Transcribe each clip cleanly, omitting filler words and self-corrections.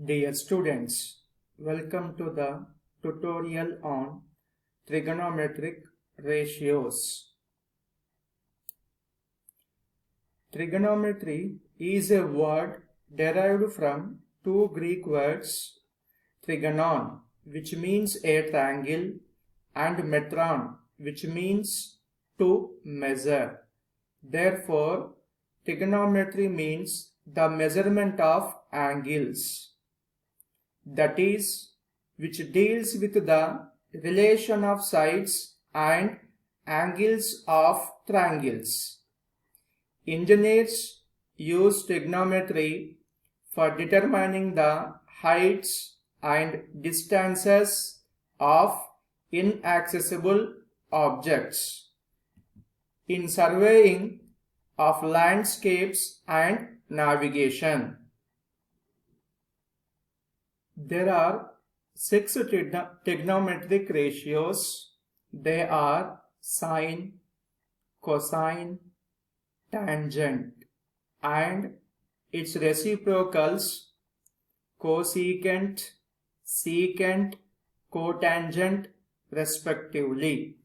Dear students, welcome to the tutorial on trigonometric ratios. Trigonometry is a word derived from two Greek words, trigonon, which means a triangle, and metron, which means to measure. Therefore, trigonometry means the measurement of angles, that is, which deals with the relation of sides and angles of triangles. Engineers use trigonometry for determining the heights and distances of inaccessible objects, in surveying of landscapes and navigation. There are 6 trigonometric ratios. They are sine, cosine, tangent, and its reciprocals cosecant, secant, cotangent respectively.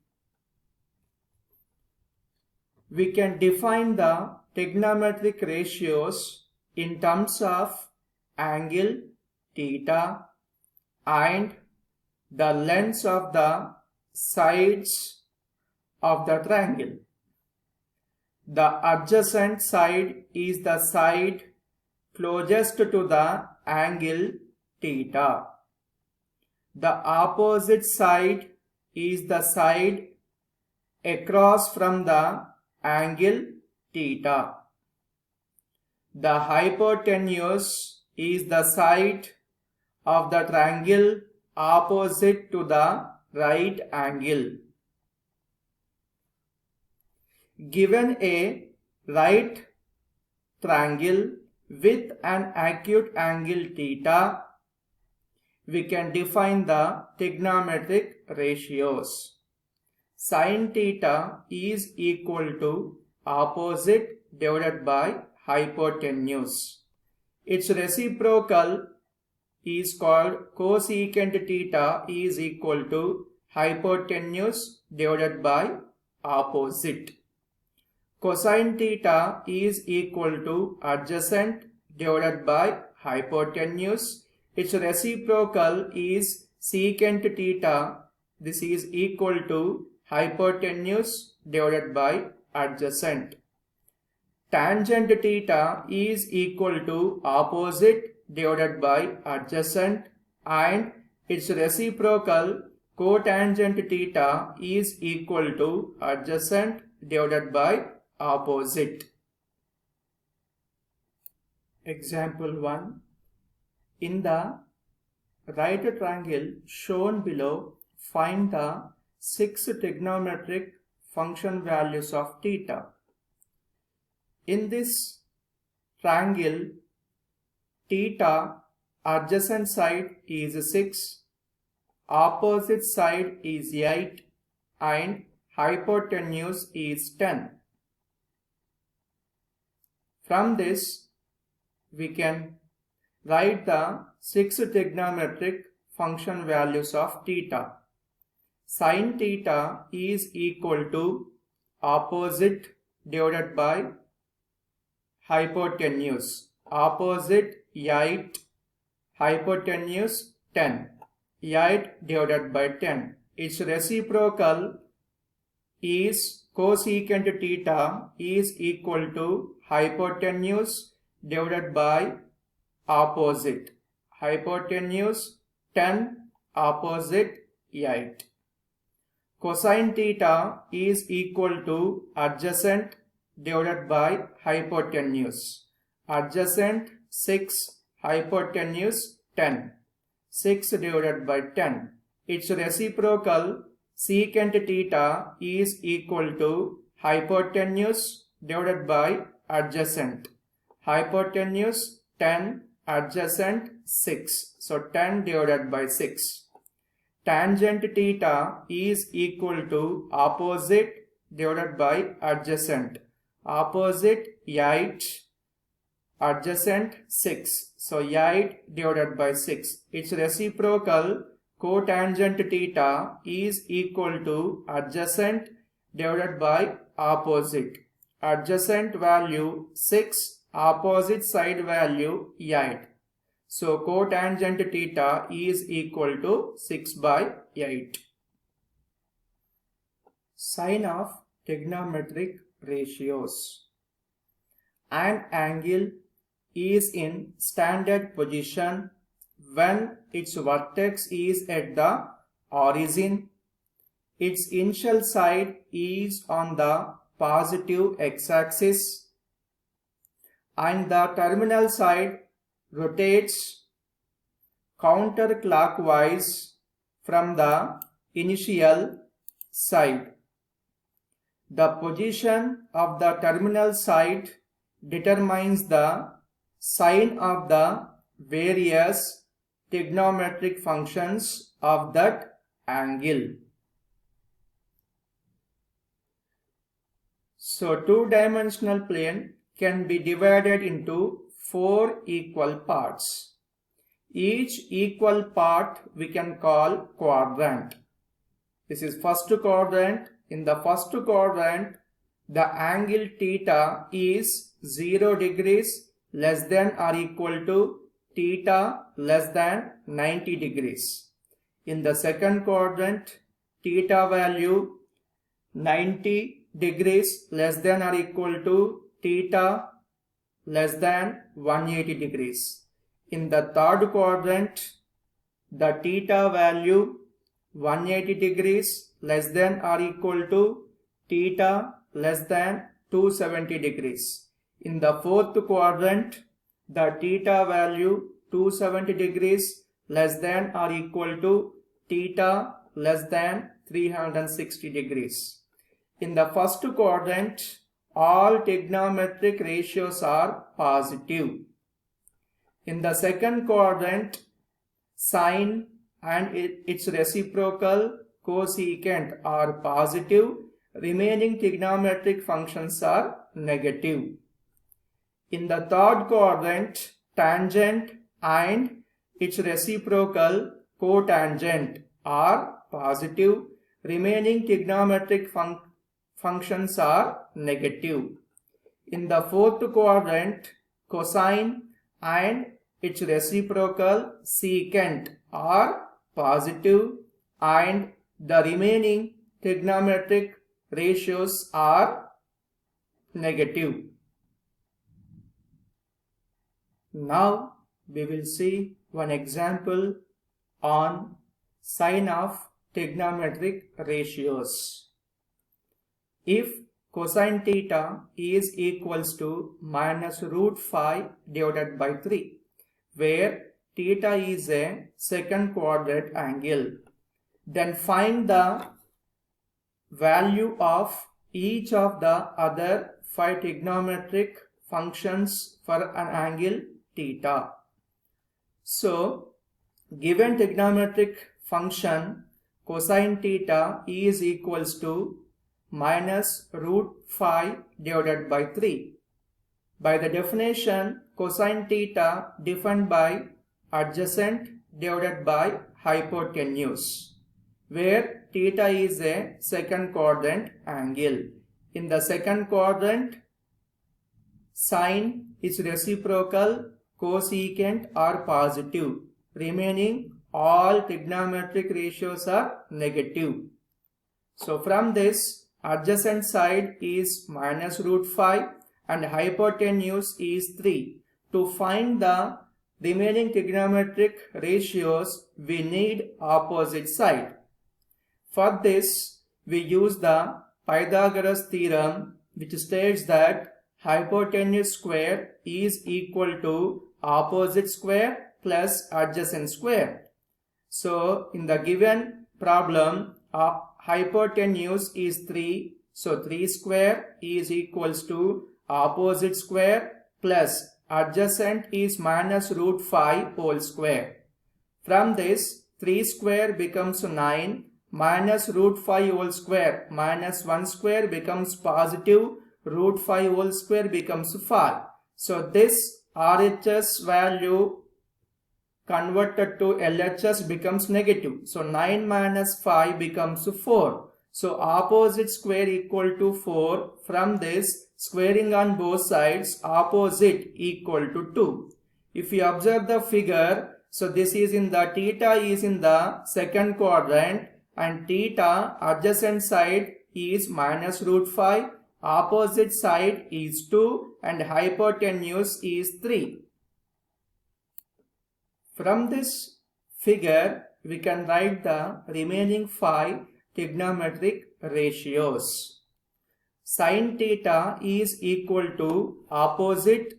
We can define the trigonometric ratios in terms of angle theta and the lengths of the sides of the triangle. The adjacent side is the side closest to the angle theta. The opposite side is the side across from the angle theta. The hypotenuse is the side of the triangle opposite to the right angle. Given a right triangle with an acute angle theta, we can define the trigonometric ratios. Sin theta is equal to opposite divided by hypotenuse. Its reciprocal is called cosecant theta is equal to hypotenuse divided by opposite. Cosine theta is equal to adjacent divided by hypotenuse. Its reciprocal is secant theta. This is equal to hypotenuse divided by adjacent. Tangent theta is equal to opposite divided by adjacent, and its reciprocal cotangent theta is equal to adjacent divided by opposite. Example 1. In the right triangle shown below, find the 6 trigonometric function values of theta. In this triangle, theta adjacent side is 6, opposite side is 8, and hypotenuse is 10. From this, we can write the 6 trigonometric function values of theta. Sin theta is equal to opposite divided by hypotenuse. Opposite 8, hypotenuse 10. 8 divided by 10. Its reciprocal is cosecant theta is equal to hypotenuse divided by opposite. Hypotenuse 10, opposite 8. Cosine theta is equal to adjacent divided by hypotenuse. Adjacent 6, hypotenuse 10. 6 divided by 10. Its reciprocal secant theta is equal to hypotenuse divided by adjacent. Hypotenuse 10, adjacent 6. So 10 divided by 6. Tangent theta is equal to opposite divided by adjacent. Opposite 8, adjacent 6. So 8 divided by 6. Its reciprocal cotangent theta is equal to adjacent divided by opposite. Adjacent value 6, opposite side value 8. So cotangent theta is equal to 6 by 8. Sign of trigonometric ratios. An angle is in standard position when its vertex is at the origin, its initial side is on the positive x-axis, and the terminal side rotates counterclockwise from the initial side. The position of the terminal side determines the sign of the various trigonometric functions of that angle. So two-dimensional plane can be divided into 4 equal parts. Each equal part we can call quadrant. This is first quadrant. In the first quadrant, the angle theta is 0 degrees less than or equal to theta less than 90 degrees. In the second quadrant, theta value 90 degrees less than or equal to theta less than 180 degrees. In the third quadrant, the theta value 180 degrees less than or equal to theta less than 270 degrees. In the fourth quadrant, the theta value 270 degrees less than or equal to theta less than 360 degrees. In the first quadrant, all trigonometric ratios are positive. In the second quadrant, sine and its reciprocal cosecant are positive. Remaining trigonometric functions are negative. In the third quadrant, tangent and its reciprocal cotangent are positive. Remaining trigonometric functions are negative. In the fourth quadrant, cosine and its reciprocal secant are positive and the remaining trigonometric ratios are negative. Now we will see one example on sign of trigonometric ratios. If cosine theta is equals to minus root 5 divided by 3, where theta is a second quadrant angle, then find the value of each of the other 5 trigonometric functions for an angle theta. So, given trigonometric function cosine theta is equals to minus root 5 divided by 3. By the definition, cosine theta defined by adjacent divided by hypotenuse, where theta is a second quadrant angle. In the second quadrant, sine is reciprocal, cosecant are positive. Remaining all trigonometric ratios are negative. So from this, adjacent side is minus root 5 and hypotenuse is 3. To find the remaining trigonometric ratios, we need opposite side. For this, we use the Pythagoras theorem, which states that hypotenuse square is equal to opposite square plus adjacent square. So in the given problem, hypotenuse is 3. So 3 square is equals to opposite square plus adjacent is minus root 5 whole square. From this, 3 square becomes 9, minus root 5 whole square minus 1 square becomes positive, root 5 whole square becomes 5. So this RHS value converted to LHS becomes negative. So 9 minus 5 becomes 4. So opposite square equal to 4. From this, squaring on both sides, opposite equal to 2. If you observe the figure, so this is in the theta is in the second quadrant and theta adjacent side is minus root 5, opposite side is 2 and hypotenuse is 3. From this figure, we can write the remaining 5 trigonometric ratios. Sin theta is equal to opposite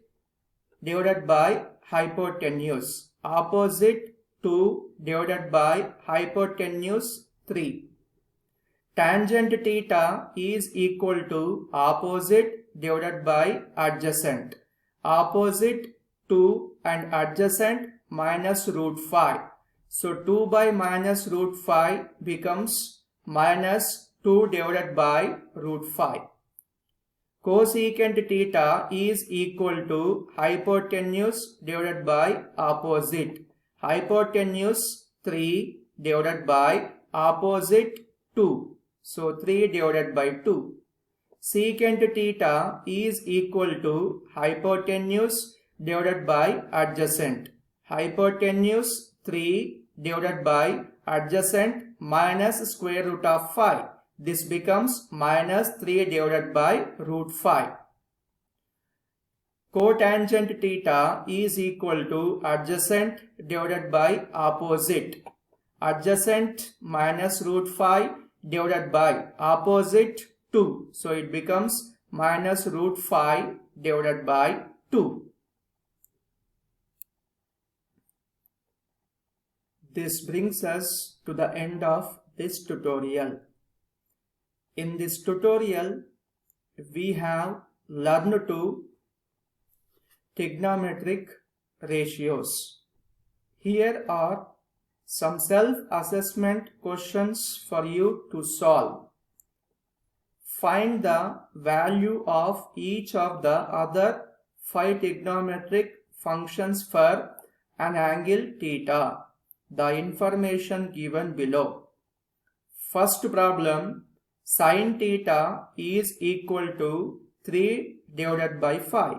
divided by hypotenuse. Opposite 2 divided by hypotenuse 3. Tangent theta is equal to opposite divided by adjacent. Opposite 2 and adjacent minus root 5. So 2 by minus root 5 becomes minus 2 divided by root 5. Cosecant theta is equal to hypotenuse divided by opposite. Hypotenuse 3 divided by opposite 2. So 3 divided by 2. Secant theta is equal to hypotenuse divided by adjacent. Hypotenuse 3 divided by adjacent minus square root of 5. This becomes minus 3 divided by root 5. Cotangent theta is equal to adjacent divided by opposite. Adjacent minus root 5 divided by opposite 2. So it becomes minus root 5 divided by 2. This brings us to the end of this tutorial. In this tutorial, we have learned to trigonometric ratios. Here are some self-assessment questions for you to solve. Find the value of each of the other 5 trigonometric functions for an angle theta. The information given below. First problem, sin theta is equal to 3 divided by 5,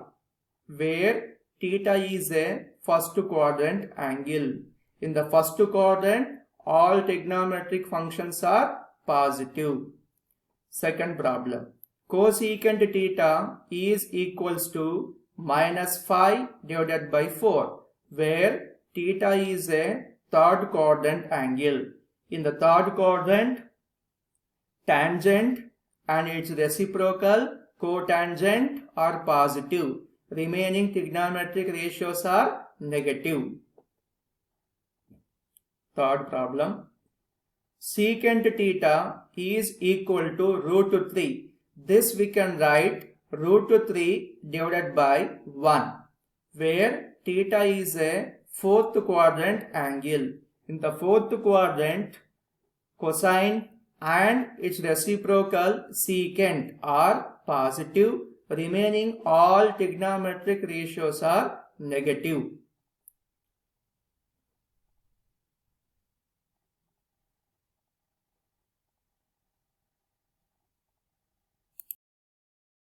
where theta is a first quadrant angle. In the first quadrant, all trigonometric functions are positive. Second problem, cosecant theta is equals to minus 5 divided by 4, where theta is a third quadrant angle. In the third quadrant, tangent and its reciprocal cotangent are positive. Remaining trigonometric ratios are negative. Third problem, secant theta is equal to root 3. This we can write root 3 divided by 1, where theta is a fourth quadrant angle. In the fourth quadrant, cosine and its reciprocal secant are positive. Remaining all trigonometric ratios are negative.